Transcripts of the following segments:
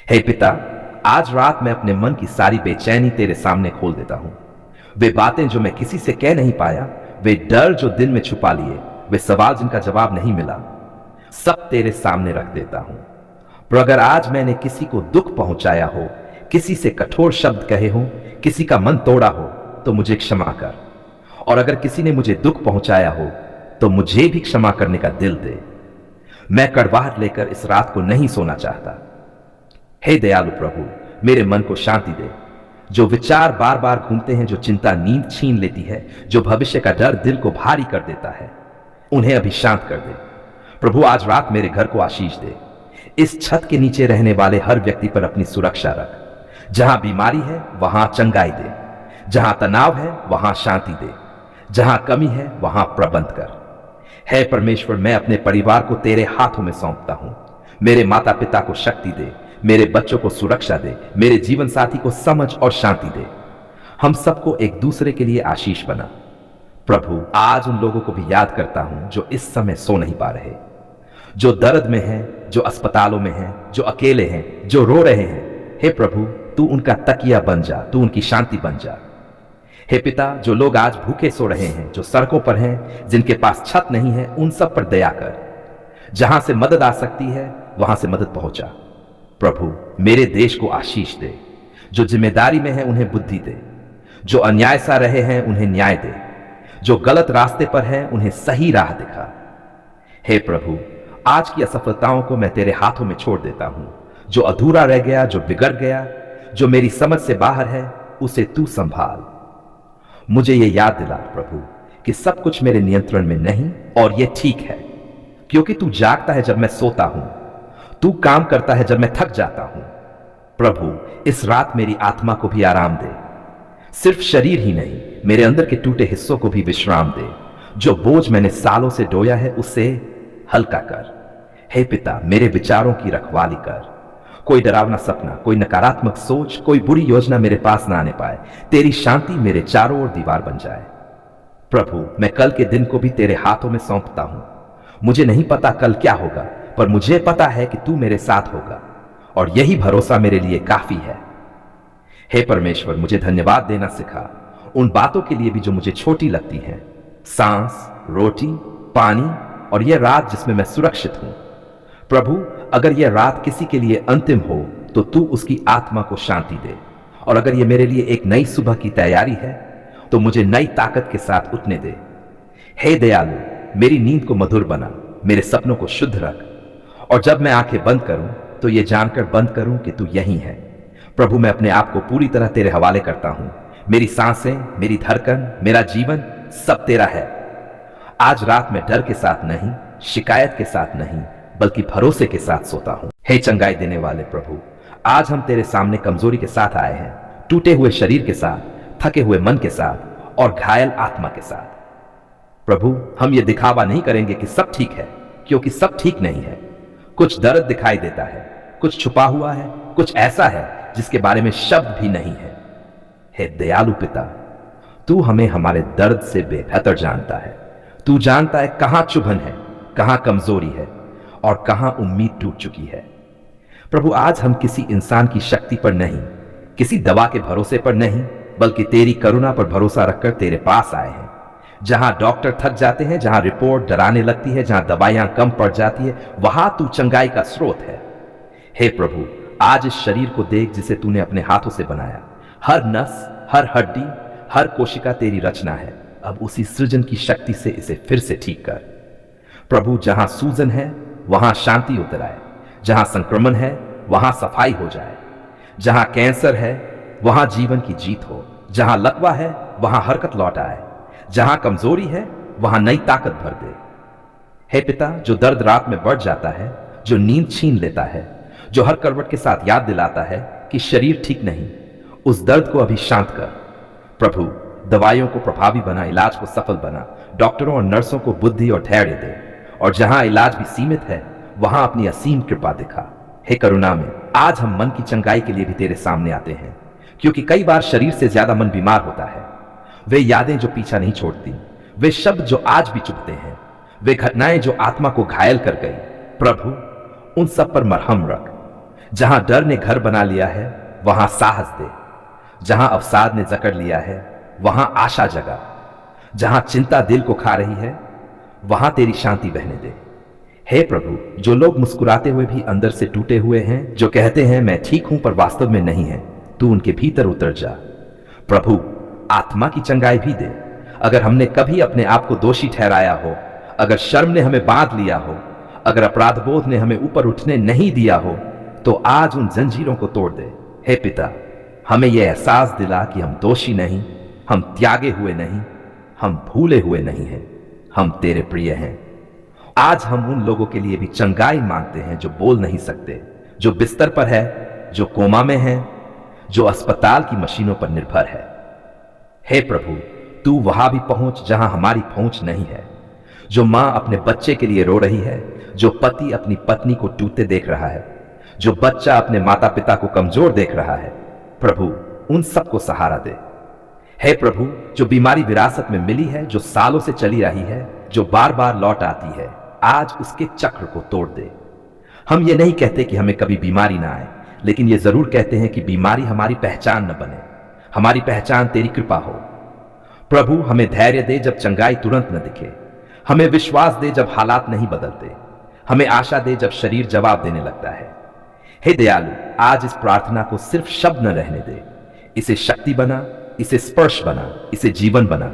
हे पिता, आज रात मैं अपने मन की सारी बेचैनी तेरे सामने खोल देता हूं। वे बातें जो मैं किसी से कह नहीं पाया, वे डर जो दिल में छुपा लिए, वे सवाल जिनका जवाब नहीं मिला, सब तेरे सामने रख देता हूं। पर अगर आज मैंने किसी को दुख पहुंचाया हो, किसी से कठोर शब्द कहे हो, किसी का मन तोड़ा हो, तो मुझे क्षमा कर। और अगर किसी ने मुझे दुख पहुंचाया हो, तो मुझे भी क्षमा करने का दिल दे। मैं कड़वाहट लेकर इस रात को नहीं सोना चाहता। हे दयालु प्रभु, मेरे मन को शांति दे। जो विचार बार बार घूमते हैं, जो चिंता नींद छीन लेती है, जो भविष्य का डर दिल को भारी कर देता है, उन्हें अभी शांत कर दे। प्रभु, आज रात मेरे घर को आशीष दे। इस छत के नीचे रहने वाले हर व्यक्ति पर अपनी सुरक्षा रख। जहां बीमारी है वहां चंगाई दे, जहां तनाव है वहां शांति दे, जहां कमी है वहां प्रबंध कर। हे परमेश्वर, मैं अपने परिवार को तेरे हाथों में सौंपता हूं। मेरे माता पिता को शक्ति दे, मेरे बच्चों को सुरक्षा दे, मेरे जीवन साथी को समझ और शांति दे। हम सबको एक दूसरे के लिए आशीष बना। प्रभु, आज उन लोगों को भी याद करता हूं जो इस समय सो नहीं पा रहे, जो दर्द में हैं, जो अस्पतालों में हैं, जो अकेले हैं, जो रो रहे हैं। हे प्रभु, तू उनका तकिया बन जा, तू उनकी शांति बन जा। हे पिता, जो लोग आज भूखे सो रहे हैं, जो सड़कों पर हैं, जिनके पास छत नहीं है, उन सब पर दया कर। जहां से मदद आ सकती है वहां से मदद पहुंचा। प्रभु, मेरे देश को आशीष दे। जो जिम्मेदारी में है उन्हें बुद्धि दे, जो अन्याय सा रहे हैं उन्हें न्याय दे, जो गलत रास्ते पर हैं उन्हें सही राह दिखा। हे प्रभु, आज की असफलताओं को मैं तेरे हाथों में छोड़ देता हूं। जो अधूरा रह गया, जो बिगड़ गया, जो मेरी समझ से बाहर है, उसे तू संभाल। मुझे यह याद दिला प्रभु कि सब कुछ मेरे नियंत्रण में नहीं, और यह ठीक है, क्योंकि तू जागता है जब मैं सोता हूं, तू काम करता है जब मैं थक जाता हूं। प्रभु, इस रात मेरी आत्मा को भी आराम दे। सिर्फ शरीर ही नहीं, मेरे अंदर के टूटे हिस्सों को भी विश्राम दे। जो बोझ मैंने सालों से ढोया है उसे हल्का कर। हे पिता, मेरे विचारों की रखवाली कर। कोई डरावना सपना, कोई नकारात्मक सोच, कोई बुरी योजना मेरे पास ना आने पाए। तेरी शांति मेरे चारों ओर दीवार बन जाए। प्रभु, मैं कल के दिन को भी तेरे हाथों में सौंपता हूं। मुझे नहीं पता कल क्या होगा, पर मुझे पता है कि तू मेरे साथ होगा, और यही भरोसा मेरे लिए काफी है। हे परमेश्वर, मुझे धन्यवाद देना सिखा उन बातों के लिए भी जो मुझे छोटी लगती हैं। सांस, रोटी, पानी और यह रात जिसमें मैं सुरक्षित हूं। प्रभु, अगर यह रात किसी के लिए अंतिम हो तो तू उसकी आत्मा को शांति दे, और अगर यह मेरे लिए एक नई सुबह की तैयारी है तो मुझे नई ताकत के साथ उठने दे। हे दयालु, मेरी नींद को मधुर बना, मेरे सपनों को शुद्ध रख, और जब मैं आंखें बंद करूं तो यह जानकर बंद करूं कि तू यहीं है। प्रभु, मैं अपने आप को पूरी तरह तेरे हवाले करता हूं। मेरी सांसें, मेरी धड़कन, मेरा जीवन सब तेरा है। आज रात मैं डर के साथ नहीं, शिकायत के साथ नहीं, बल्कि भरोसे के साथ सोता हूं। हे चंगाई देने वाले प्रभु, आज हम तेरे सामने कमजोरी के साथ आए हैं, टूटे हुए शरीर के साथ, थके हुए मन के साथ और घायल आत्मा के साथ। प्रभु, हम ये दिखावा नहीं करेंगे कि सब ठीक है, क्योंकि सब ठीक नहीं है। कुछ दर्द दिखाई देता है, कुछ छुपा हुआ है, कुछ ऐसा है जिसके बारे में शब्द भी नहीं है। हे दयालु पिता, तू हमें हमारे दर्द से बेहतर जानता है। तू जानता है कहां चुभन है, कहां कमजोरी है और कहां उम्मीद टूट चुकी है। प्रभु, आज हम किसी इंसान की शक्ति पर नहीं, किसी दवा के भरोसे पर नहीं, बल्कि तेरी करुणा पर भरोसा रखकर तेरे पास आए हैं। जहां डॉक्टर थक जाते हैं, जहां रिपोर्ट डराने लगती है, जहां दवाइयां कम पड़ जाती है, वहां तू चंगाई का स्रोत है। हे प्रभु, आज इस शरीर को देख जिसे तूने अपने हाथों से बनाया। हर नस, हर हड्डी, हर कोशिका तेरी रचना है। अब उसी सृजन की शक्ति से इसे फिर से ठीक कर। प्रभु, जहां सूजन है वहां शांति उतर आए, जहां संक्रमण है वहां सफाई हो जाए, जहां कैंसर है वहां जीवन की जीत हो, जहां लकवा है वहां हरकत लौट आए, जहां कमजोरी है वहां नई ताकत भर दे। हे पिता, जो दर्द रात में बढ़ जाता है, जो नींद छीन लेता है, जो हर करवट के साथ याद दिलाता है कि शरीर ठीक नहीं, उस दर्द को अभी शांत कर। प्रभु, दवाइयों को प्रभावी बना, इलाज को सफल बना, डॉक्टरों और नर्सों को बुद्धि और धैर्य दे, और जहां इलाज भी सीमित है वहां अपनी असीम कृपा दिखा। हे करुणा में, आज हम मन की चंगाई के लिए भी तेरे सामने आते हैं, क्योंकि कई बार शरीर से ज्यादा मन बीमार होता है। वे यादें जो पीछा नहीं छोड़ती, वे शब्द जो आज भी चुभते हैं, वे घटनाएं जो आत्मा को घायल कर गई, प्रभु उन सब पर मरहम रख। जहां डर ने घर बना लिया है वहां साहस दे, जहां अवसाद ने जकड़ लिया है वहां आशा जगा, जहां चिंता दिल को खा रही है वहां तेरी शांति बहने दे। हे प्रभु, जो लोग मुस्कुराते हुए भी अंदर से टूटे हुए हैं, जो कहते हैं मैं ठीक हूं पर वास्तव में नहीं है, तू उनके भीतर उतर जा। प्रभु, आत्मा की चंगाई भी दे। अगर हमने कभी अपने आप को दोषी ठहराया हो, अगर शर्म ने हमें बांध लिया हो, अगर अपराध बोध ने हमें ऊपर उठने नहीं दिया हो, तो आज उन जंजीरों को तोड़ दे। हे पिता, हमें यह एहसास दिला कि हम दोषी नहीं, हम त्यागे हुए नहीं, हम भूले हुए नहीं हैं, हम तेरे प्रिय हैं। आज हम उन लोगों के लिए भी चंगाई मांगते हैं जो बोल नहीं सकते, जो बिस्तर पर है, जो कोमा में है, जो अस्पताल की मशीनों पर निर्भर है। हे प्रभु, तू वहां भी पहुंच जहां हमारी पहुंच नहीं है। जो मां अपने बच्चे के लिए रो रही है, जो पति अपनी पत्नी को टूटते देख रहा है, जो बच्चा अपने माता पिता को कमजोर देख रहा है, प्रभु उन सबको सहारा दे। हे प्रभु, जो बीमारी विरासत में मिली है, जो सालों से चली रही है, जो बार बार लौट आती है, आज उसके चक्र को तोड़ दे। हम ये नहीं कहते कि हमें कभी बीमारी ना आए, लेकिन ये जरूर कहते हैं कि बीमारी हमारी पहचान न बने। हमारी पहचान तेरी कृपा हो। प्रभु, हमें धैर्य दे जब चंगाई तुरंत न दिखे, हमें विश्वास दे जब हालात नहीं बदलते, हमें आशा दे जब शरीर जवाब देने लगता है। हे दयालु, आज इस प्रार्थना को सिर्फ शब्द न रहने दे, इसे शक्ति बना, इसे स्पर्श बना, इसे जीवन बना।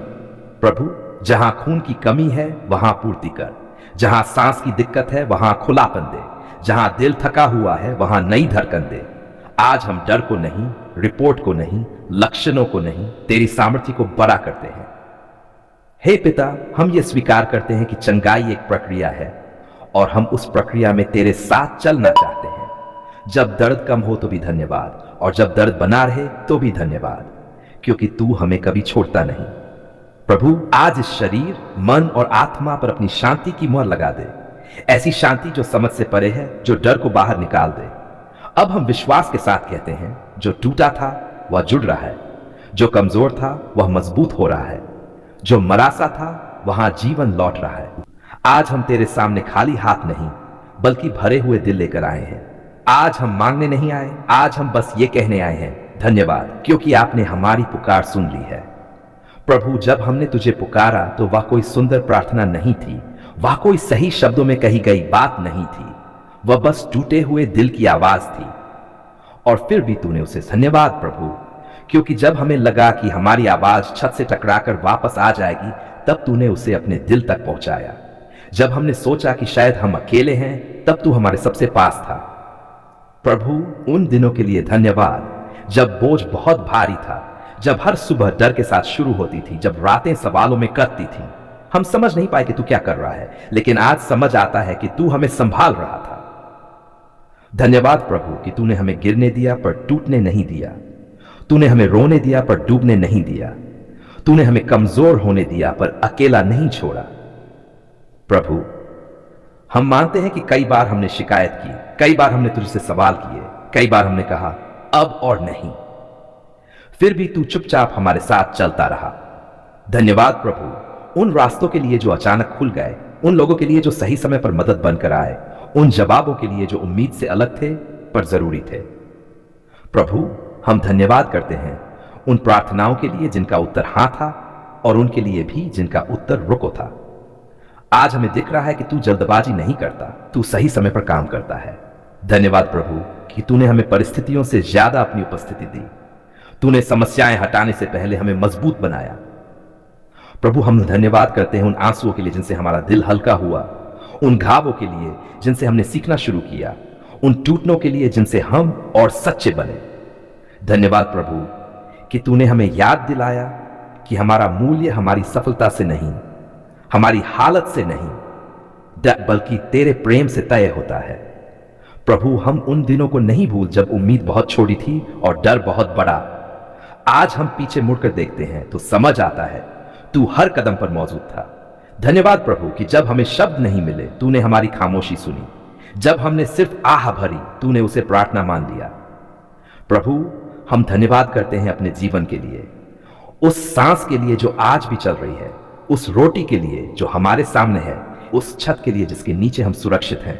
प्रभु, जहां खून की कमी है वहां पूर्ति कर, जहां सांस की दिक्कत है वहां खुलापन दे, जहां दिल थका हुआ है वहां नई धड़कन दे। आज हम डर को नहीं, रिपोर्ट को नहीं, लक्षणों को नहीं, तेरी सामर्थ्य को बड़ा करते हैं। हे पिता, हम ये स्वीकार करते हैं कि चंगाई एक प्रक्रिया है और हम उस प्रक्रिया में तेरे साथ चलना चाहते हैं। जब दर्द कम हो तो भी धन्यवाद, और जब दर्द बना रहे तो भी धन्यवाद, क्योंकि तू हमें कभी छोड़ता नहीं। प्रभु, आज इस शरीर, मन और आत्मा पर अपनी शांति की मुहर लगा दे, ऐसी शांति जो समझ से परे है, जो डर को बाहर निकाल दे। अब हम विश्वास के साथ कहते हैं, जो टूटा था वह जुड़ रहा है, जो कमजोर था वह मजबूत हो रहा है, जो मरा सा था वहां जीवन लौट रहा है। आज हम तेरे सामने खाली हाथ नहीं बल्कि भरे हुए दिल लेकर आए हैं। आज हम मांगने नहीं आए, आज हम बस ये कहने आए हैं, धन्यवाद, क्योंकि आपने हमारी पुकार सुन ली है। प्रभु, जब हमने तुझे पुकारा तो वह कोई सुंदर प्रार्थना नहीं थी, वह कोई सही शब्दों में कही गई बात नहीं थी, वह बस टूटे हुए दिल की आवाज थी। और फिर भी तूने उसे धन्यवाद प्रभु, क्योंकि जब हमें लगा कि हमारी आवाज छत से टकराकर वापस आ जाएगी, तब तूने उसे अपने दिल तक पहुंचाया। जब हमने सोचा कि शायद हम अकेले हैं, तब तू हमारे सबसे पास था। प्रभु, उन दिनों के लिए धन्यवाद जब बोझ बहुत भारी था, जब हर सुबह डर के साथ शुरू होती थी, जब रातें सवालों में कटती थी। हम समझ नहीं पाए कि तू क्या कर रहा है, लेकिन आज समझ आता है कि तू हमें संभाल रहा था। धन्यवाद प्रभु कि तूने हमें गिरने दिया पर टूटने नहीं दिया, तूने हमें रोने दिया पर डूबने नहीं दिया, तूने हमें कमजोर होने दिया पर अकेला नहीं छोड़ा। प्रभु, हम मानते हैं कि कई बार हमने शिकायत की, कई बार हमने तुझसे सवाल किए, कई बार हमने कहा अब और नहीं, फिर भी तू चुपचाप हमारे साथ चलता रहा। धन्यवाद प्रभु उन रास्तों के लिए जो अचानक खुल गए, उन लोगों के लिए जो सही समय पर मदद बनकर आए, उन जवाबों के लिए जो उम्मीद से अलग थे पर जरूरी थे। प्रभु, हम धन्यवाद करते हैं उन प्रार्थनाओं के लिए जिनका उत्तर हां था और उनके लिए भी जिनका उत्तर रुको था। आज हमें दिख रहा है कि तू जल्दबाजी नहीं करता, तू सही समय पर काम करता है। धन्यवाद प्रभु कि तूने हमें परिस्थितियों से ज्यादा अपनी उपस्थिति दी, तूने समस्याएं हटाने से पहले हमें मजबूत बनाया। प्रभु, हम धन्यवाद करते हैं उन आंसुओं के लिए जिनसे हमारा दिल हल्का हुआ, उन घावों के लिए जिनसे हमने सीखना शुरू किया, उन टूटनों के लिए जिनसे हम और सच्चे बने। धन्यवाद प्रभु कि तूने हमें याद दिलाया कि हमारा मूल्य हमारी सफलता से नहीं, हमारी हालत से नहीं, बल्कि तेरे प्रेम से तय होता है। प्रभु, हम उन दिनों को नहीं भूल जब उम्मीद बहुत छोटी थी और डर बहुत बड़ा। आज हम पीछे मुड़कर देखते हैं तो समझ आता है तू हर कदम पर मौजूद था। धन्यवाद प्रभु कि जब हमें शब्द नहीं मिले, तूने हमारी खामोशी सुनी, जब हमने सिर्फ आह भरी, तूने उसे प्रार्थना मान लिया। प्रभु, हम धन्यवाद करते हैं अपने जीवन के लिए, उस सांस के लिए जो आज भी चल रही है, उस रोटी के लिए जो हमारे सामने है, उस छत के लिए जिसके नीचे हम सुरक्षित हैं।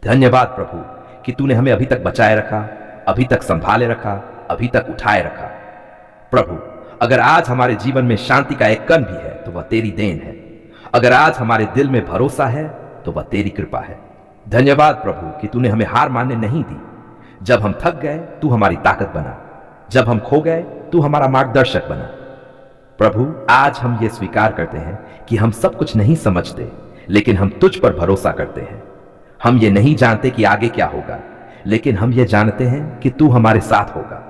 धन्यवाद प्रभु कि तूने हमें अभी तक बचाए रखा, अभी तक संभाले रखा, अभी तक उठाए रखा। प्रभु, अगर आज हमारे जीवन में शांति का एक कण भी है तो वह तेरी देन है। अगर आज हमारे दिल में भरोसा है तो वह तेरी कृपा है। धन्यवाद प्रभु कि तूने हमें हार मानने नहीं दी। जब हम थक गए तू हमारी ताकत बना, जब हम खो गए तू हमारा मार्गदर्शक बना। प्रभु, आज हम ये स्वीकार करते हैं कि हम सब कुछ नहीं समझते, लेकिन हम तुझ पर भरोसा करते हैं। हम ये नहीं जानते कि आगे क्या होगा, लेकिन हम ये जानते हैं कि तू हमारे साथ होगा।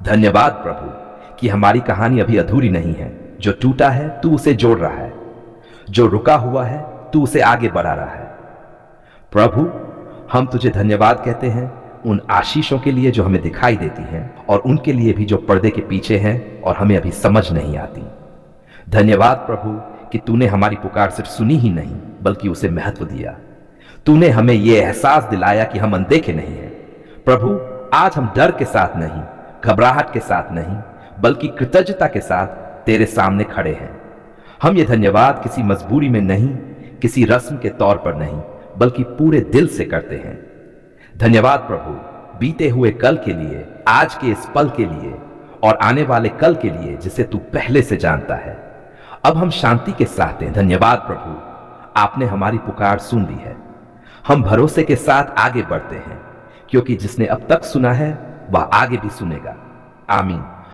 धन्यवाद प्रभु कि हमारी कहानी अभी अधूरी नहीं है। जो टूटा है तू उसे जोड़ रहा है, जो रुका हुआ है तू उसे आगे बढ़ा रहा है। प्रभु, हम तुझे धन्यवाद कहते हैं उन आशीषों के लिए जो हमें दिखाई देती हैं, और उनके लिए भी जो पर्दे के पीछे हैं और हमें अभी समझ नहीं आती। धन्यवाद प्रभु कि तूने हमारी पुकार सिर्फ सुनी ही नहीं बल्कि उसे महत्व दिया। तूने हमें यह एहसास दिलाया कि हम अनदेखे नहीं हैं। प्रभु, आज हम डर के साथ नहीं, घबराहट के साथ नहीं, बल्कि कृतज्ञता के साथ तेरे सामने खड़े हैं। हम ये धन्यवाद किसी मजबूरी में नहीं, किसी रस्म के तौर पर नहीं, बल्कि पूरे दिल से करते हैं। धन्यवाद प्रभु बीते हुए कल के लिए, आज के इस पल के लिए और आने वाले कल के लिए जिसे तू पहले से जानता है। अब हम शांति के साथ हैं। धन्यवाद प्रभु, आपने हमारी पुकार सुन ली है। हम भरोसे के साथ आगे बढ़ते हैं, क्योंकि जिसने अब तक सुना है वह आगे भी सुनेगा। आमीन।